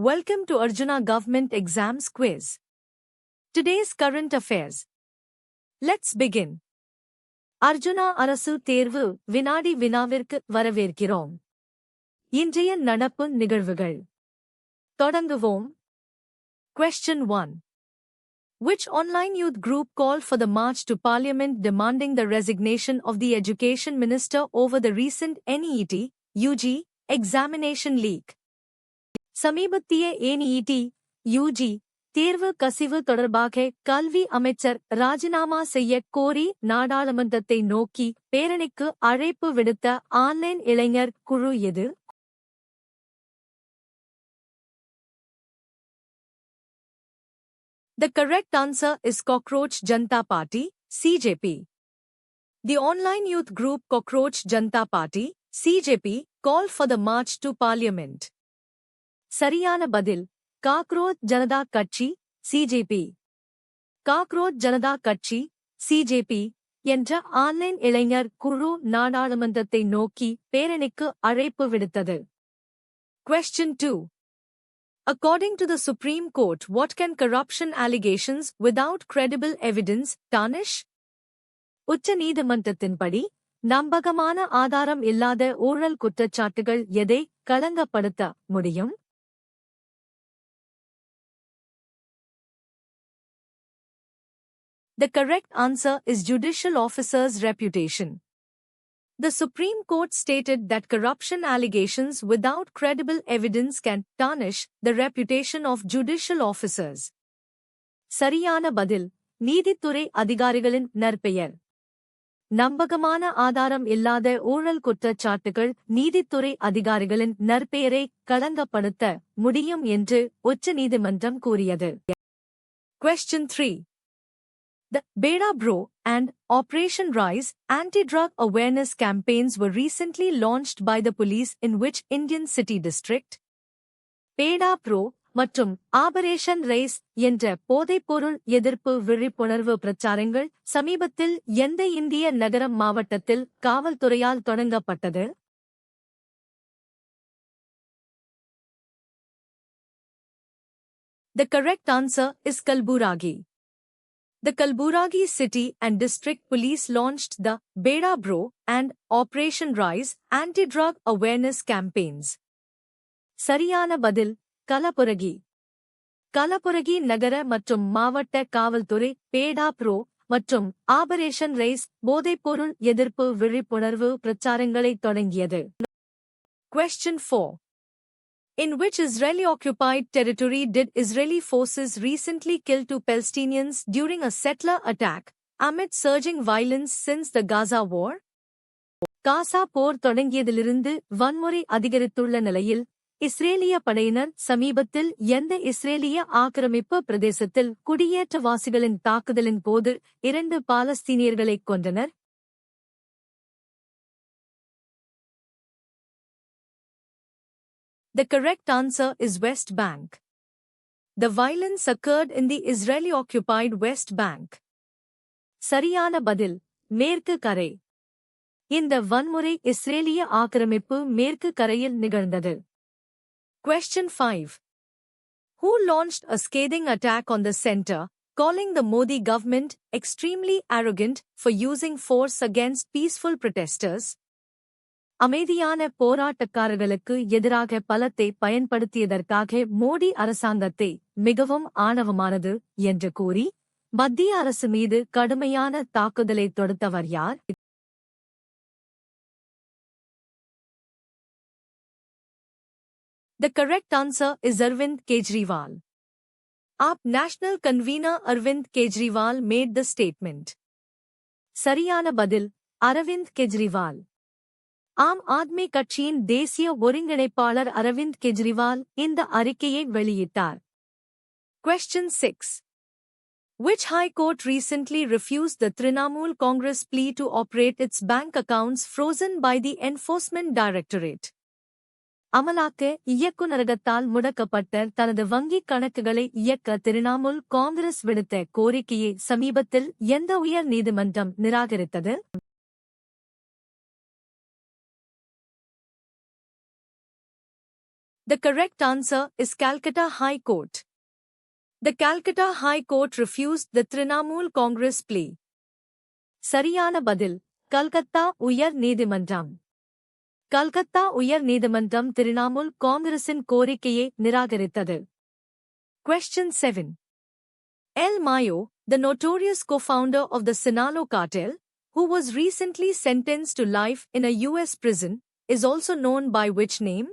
Welcome to Arjuna Government Exams Quiz. Today's current affairs. Let's begin. Arjuna அரசு தேர்வு வினாடி வினாவிற்கு வரவேற்கிறோம். இன்றைய நடப்பு நிகழ்வுகள். தொடங்குவோம். Question 1. Which online youth group called for the march to parliament demanding the resignation of the education minister over the recent NEET, UG, examination leak? சமீபத்திய NEET, UG, தேர்வு கசிவு தொடர்பாக கல்வி அமைச்சர் ராஜினாமா செய்யக் கோரி நாடாளுமன்றத்தை நோக்கி பேரணிக்கு அழைப்பு விடுத்த ஆன்லைன் இளைஞர் குழு எது? The correct answer is Cockroach Janata Party, CJP. The online youth group Cockroach Janata Party, CJP, called for the march to parliament. சரியான பதில் காக்ரோச் ஜனதா கட்சி, CJP. காக்ரோச் ஜனதா கட்சி, CJP என்ற ஆன்லைன் இளைஞர் குழு நாடாளுமன்றத்தை நோக்கி பேரணிக்கு அழைப்பு விடுத்தது. Question 2. According to the Supreme Court, what can corruption allegations without credible evidence tarnish? உச்ச நீதிமன்றத்தின்படி நம்பகமான ஆதாரம் இல்லாத ஊழல் குற்றச்சாட்டுகள் எதை களங்கப்படுத்த முடியும்? The correct answer is judicial officers' reputation. The Supreme Court stated that corruption allegations without credible evidence can tarnish the reputation of judicial officers. சரியான பதில் நீதித்துறை அதிகாரிகளின் நற்பெயர். நம்பகமான ஆதாரம் இல்லாத ஊழல் குற்றச்சாட்டுகள் நீதித்துறை அதிகாரிகளின் நற்பெயரை களங்கப்படுத்த முடியும் என்று உச்ச நீதிமன்றம் கூறியது. Question 3. The Beda Bro and Operation Rise anti-drug awareness campaigns were recently launched by the police in which Indian city district? Beda Bro மற்றும் ஆபரேஷன் ரைஸ் என்ற போதைப்பொருள் எதிர்ப்பு விழிப்புணர்வு பிரச்சாரங்கள் சமீபத்தில் எந்த இந்திய நகரம் மாவட்டத்தில் காவல்துறையால் தொடங்கப்பட்டது? The correct answer is Kalburagi. The Kalburagi City and District Police launched the Beda Bro and Operation Rise anti-drug awareness campaigns. சரியான பதில் கலபுரகி. கலபுரகி நகர மற்றும் மாவட்ட காவல்துறை பேடா ப்ரோ மற்றும் ஆபரேஷன் ரைஸ் போதைப்பொருள் எதிர்ப்பு விழிப்புணர்வு பிரச்சாரங்களை தொடங்கியது. Question 4. In which Israeli-occupied territory did Israeli forces recently kill 2 Palestinians during a settler attack, amid surging violence since the Gaza war? காசா போர் தொடங்கியதிலிருந்து வன்முறை அதிகரித்துள்ள நிலையில் இஸ்ரேலிய படையினர் சமீபத்தில் எந்த இஸ்ரேலிய ஆக்கிரமிப்பு பிரதேசத்தில் குடியேற்றவாசிகளின் தாக்குதலின் போது 2 பாலஸ்தீனியர்களைக் கொன்றனர்? The correct answer is West Bank. The violence occurred in the Israeli-occupied West Bank. சரியான பதில் மேற்கு கரை. இந்த வன்முறை இஸ்ரேலிய ஆக்கிரமிப்பு மேற்கு கரையில் நிகழ்ந்தது. Question 5. Who launched a scathing attack on the center, calling the Modi government extremely arrogant for using force against peaceful protesters? அமைதியான போராட்டக்காரர்களுக்கு எதிராக பலத்தை பயன்படுத்தியதற்காக மோடி அரசாங்கத்தை மிகவும் ஆணவமானது என்று கூறி மத்திய அரசு மீது கடுமையான தாக்குதலை தொடுத்தவர் யார்? The correct answer is Arvind Kejriwal. AAP National Convener Arvind Kejriwal made the statement. சரியான பதில் அரவிந்த் கெஜ்ரிவால். ஆம் ஆத்மி கட்சியின் தேசிய ஒருங்கிணைப்பாளர் அரவிந்த் கெஜ்ரிவால் இந்த அறிக்கையை வெளியிட்டார். Question 6. Which High Court recently refused the Trinamool Congress plea to operate its bank accounts frozen by the Enforcement Directorate? அமலாக்க இயக்குநரகத்தால் முடக்கப்பட்ட தனது வங்கிக் கணக்குகளை இயக்க திரிணாமுல் காங்கிரஸ் விடுத்த கோரிக்கையை சமீபத்தில் எந்த உயர் நீதிமன்றம் நிராகரித்தது? The correct answer is Calcutta High Court. The Calcutta High Court refused the Trinamool Congress plea. சரியான பதில் கல்கத்தா உயர் நீதிமன்றம். கல்கத்தா உயர் நீதிமன்றம் திரிணாமுல் காங்கிரசின் கோரிக்கையை நிராகரித்தது. Question 7. El Mayo, the notorious co-founder of the Sinaloa cartel, who was recently sentenced to life in a US prison, is also known by which name?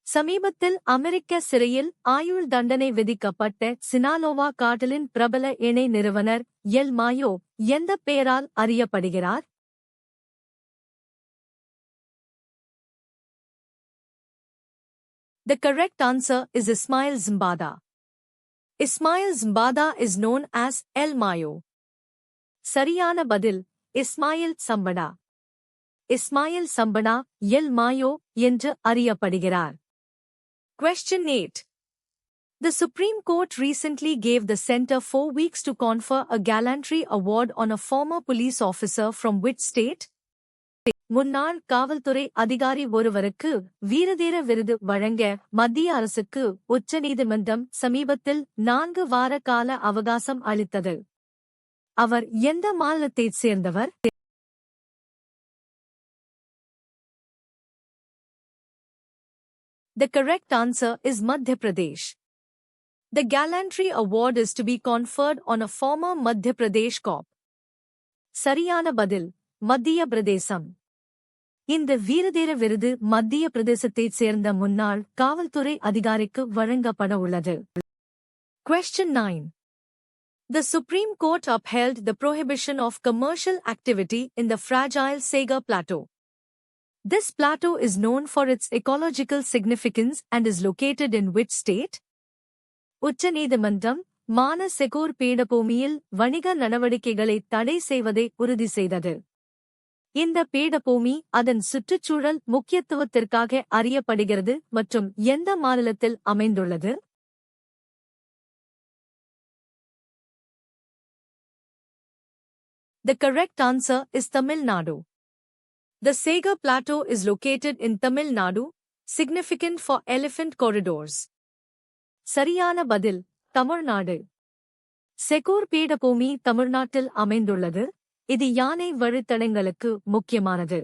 சமீபத்தில் அமெரிக்க சிறையில் ஆயுள் தண்டனை விதிக்கப்பட்ட சினாலோவா கார்டலின் பிரபல இணை நிறுவனர் எல் மாயோ எந்த பெயரால் அறியப்படுகிறார்? The correct answer is Ismail Zambada. Ismail Zambada is known as El Mayo. சரியான பதில் இஸ்மாயில் சம்படா. இஸ்மாயில் சம்படா எல் மாயோ என்று அறியப்படுகிறார். Question 8. The Supreme Court recently gave the center 4 weeks to confer a gallantry award on a former police officer from which state? முன்னாள் காவல்துறை அதிகாரி ஒருவருக்கு வீரதீர விருது வழங்க மத்திய அரசுக்கு உச்சநீதிமன்றம் சமீபத்தில் 4 வார கால அவகாசம் அளித்தது. அவர் எந்த மாநிலத்தைச் சேர்ந்தவர்? The correct answer is Madhya Pradesh. The Gallantry Award is to be conferred on a former Madhya Pradesh cop. சரியான பதில் மத்திய பிரதேசம். இந்த வீரதீர விருது மத்திய பிரதேசத்தைச் சேர்ந்த முன்னாள் காவல்துறை அதிகாரிக்கு வழங்கப்பட உள்ளது. Question 9. The Supreme Court upheld the prohibition of commercial activity in the fragile Sagar Plateau. This plateau is known for its ecological significance and is located in which state? உச்சநீதிமன்றம் மான செகூர் பீடபூமியில் வணிக நடவடிக்கைகளை தடை செய்வதை உறுதி செய்தது. இந்த பீடபூமி அதன் சுற்றுச்சூழல் முக்கியத்துவத்திற்காக அறியப்படுகிறது மற்றும் எந்த மாநிலத்தில் அமைந்துள்ளது? The correct answer is Tamil Nadu. The Sagar Plateau is located in Tamil Nadu, significant for elephant corridors. சரியான பதில் தமிழ்நாடு. செகூர் பீடபூமி தமிழ்நாட்டில் அமைந்துள்ளது. இது யானை வழித்தடங்களுக்கு முக்கியமானது.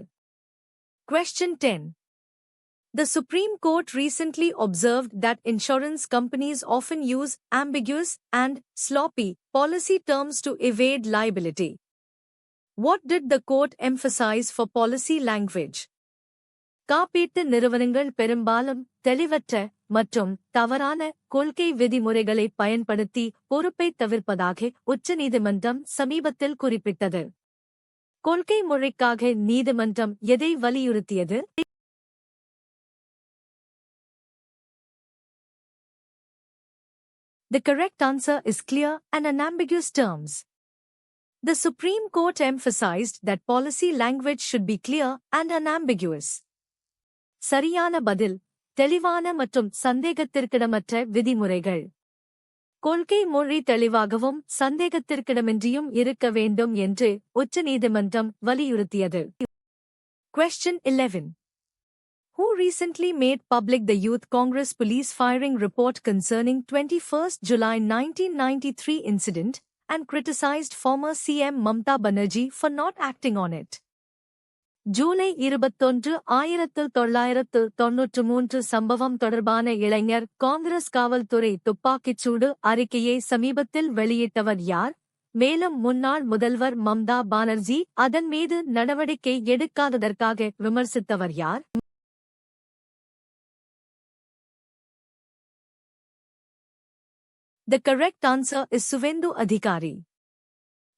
Question 10. The Supreme Court recently observed that insurance companies often use ambiguous and sloppy policy terms to evade liability. What did the court emphasize for policy language? காப்பீட்டு நிறுவனங்கள் பெரும்பாலும் தெளிவற்ற மற்றும் தவறான கொள்கை விதிமுறைகளை பயன்படுத்தி பொறுப்பை தவிர்ப்பதாக உச்சநீதிமன்றம் சமீபத்தில் குறிப்பிட்டது. கொள்கை முறைக்காக நீதிமன்றம் எதை வலியுறுத்தியது? The correct answer is clear and unambiguous terms. The Supreme Court emphasized that policy language should be clear and unambiguous. சரியான பதில் தெளிவான மற்றும் சந்தேகத்திற்கிடமற்ற விதிமுறைகள். கொள்கை மொழி தெளிவாகவும் சந்தேகத்திற்கிடமின்றியும் இருக்க வேண்டும் என்று உச்சநீதிமன்றம் வலியுறுத்தியது. Question 11. Who recently made public the Youth Congress police firing report concerning 21st July 1993 incident and criticized former CM Mamta Banerjee for not acting on it? July 21, 1993 சம்பவம் தொடர்பான இளைஞர் காங்கிரஸ் காவல்துறை துப்பாக்கிச்சூடு அறிக்கையை சமீபத்தில் வெளியிட்டவர் யார்? மேலும் முன்னாள் முதல்வர் மம்தா பானர்ஜி அதன் மீது நடவடிக்கை எடுக்காததற்காக விமர்சித்தவர் யார்? The correct answer is Suvendu Adhikari.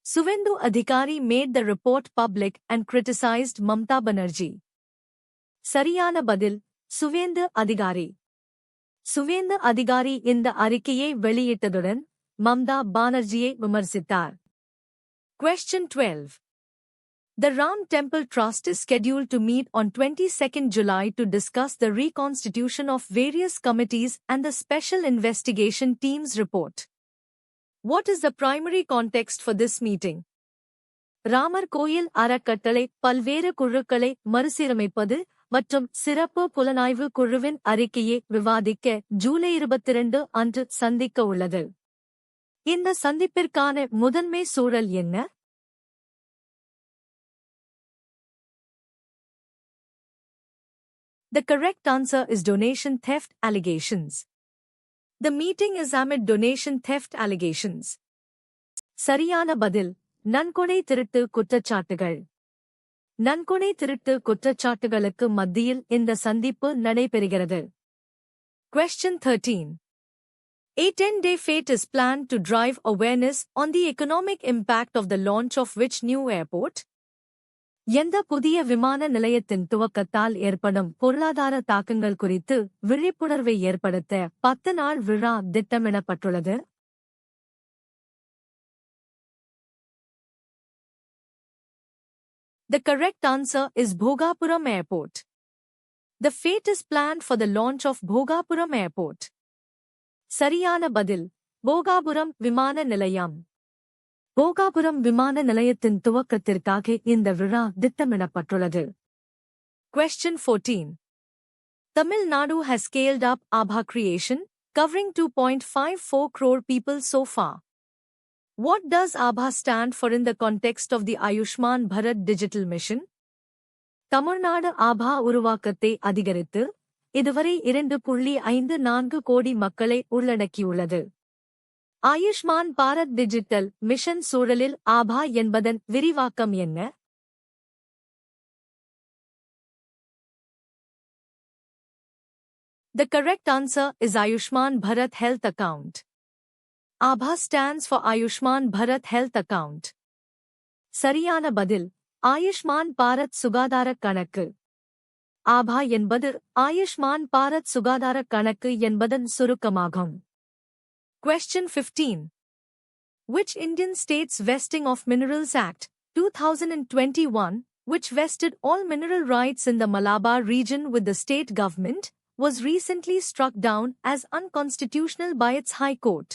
Suvendu Adhikari made the report public and criticized Mamta Banerjee. சரியான பதில் சுவேந்து அதிகாரி. சுவேந்து அதிகாரி இந்த அறிக்கையை வெளியிட்டதுடன் மம்தா பானர்ஜியை விமர்சித்தார். Question 12. The Ram Temple Trust is scheduled to meet on 22nd July to discuss the reconstitution of various committees and the Special Investigation Team's report. What is the primary context for this meeting? Ramar கோயில் அறக்கட்டளை பல்வேறு குழுக்களை மறுசீரமைப்பது மற்றும் சிறப்பு புலனாய்வு குழுவின் அறிக்கையை விவாதிக்க ஜூலை 22 அன்று சந்திக்க உள்ளது. இந்த சந்திப்பிற்கான முதன்மை சூழல் என்ன? The correct answer is donation theft allegations. The meeting is amid donation theft allegations. சரியான பதில் நன்கொடை திருட்டு குற்றச்சாட்டுகள். நன்கொடை திருட்டு குற்றச்சாட்டுகளுக்கு மத்தியில் இந்த சந்திப்பு நடைபெறுகிறது. Question 13. A 10-day fete is planned to drive awareness on the economic impact of the launch of which new airport? எந்த புதிய விமான நிலையத்தின் துவக்கத்தால் ஏற்படும் பொருளாதார தாக்கங்கள் குறித்து விழிப்புணர்வை ஏற்படுத்த 10 நாள் விழா திட்டமிடப்பட்டுள்ளது? The correct answer is Bhogapuram Airport. The fete is planned for the launch of Bhogapuram Airport. சரியான பதில் போகாபுரம் விமான நிலையம். போகாபுரம் விமான நிலையத்தின் துவக்கத்திற்காக இந்த விழா திட்டமிடப்பட்டுள்ளது. Question 14. Tamil Nadu has scaled up Abha creation, covering 2.54 crore people so far. What does Abha stand for in the context of the Ayushman Bharat Digital Mission? Tamil Nadu Aba உருவாக்கத்தை அதிகரித்து இதுவரை 2.54 கோடி மக்களை உள்ளடக்கியுள்ளது. ஆயுஷ்மான் பாரத் டிஜிட்டல் மிஷன் சூழலில் ஆபா என்பதன் விரிவாக்கம் என்ன? The correct answer is Ayushman Bharat Health Account. Abha stands for Ayushman Bharat Health Account. சரியான பதில் ஆயுஷ்மான் பாரத் சுகாதார கணக்கு. ஆபா என்பது ஆயுஷ்மான் பாரத் சுகாதார கணக்கு என்பதன் சுருக்கமாகும். Question 15. Which Indian state's Vesting of Minerals Act, 2021, which vested all mineral rights in the Malabar region with the state government, was recently struck down as unconstitutional by its High Court?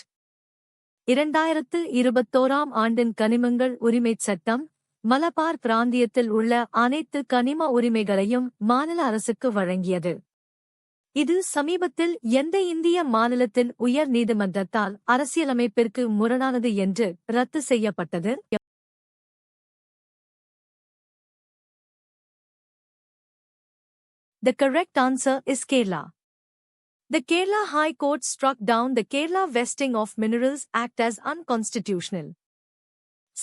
2021 ஆண்டின் கனிமங்கள் உரிமைச் சட்டம் மலபார் பிராந்தியத்தில் உள்ள அனைத்து கனிம உரிமைகளையும் மாநில அரசுக்கு வழங்கியது. இது சமீபத்தில் எந்த இந்திய மாநிலத்தின் உயர் நீதிமன்றத்தால் அரசியலமைப்பிற்கு முரணானது என்று ரத்து செய்யப்பட்டது? The correct answer is Kerala. The Kerala High Court struck down the Kerala Vesting of Minerals Act as unconstitutional.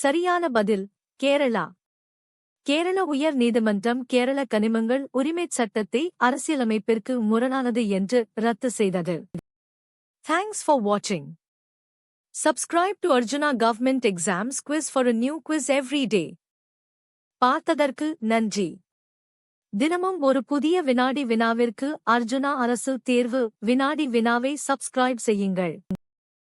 சரியான பதில் கேரளா. கேரள உயர் நீதிமன்றம் கேரள கனிமங்கள் உரிமைச் சட்டத்தை அரசியலமைப்பிற்கு முரணானது என்று ரத்து செய்தது. Thanks for watching. Subscribe to Arjuna Government Exams Quiz for a new quiz every day. பார்த்ததற்கு நன்றி. தினமும் ஒரு புதிய வினாடி வினாவிற்கு அர்ஜுனா அரசு தேர்வு வினாடி வினாவை சப்ஸ்கிரைப் செய்யுங்கள்.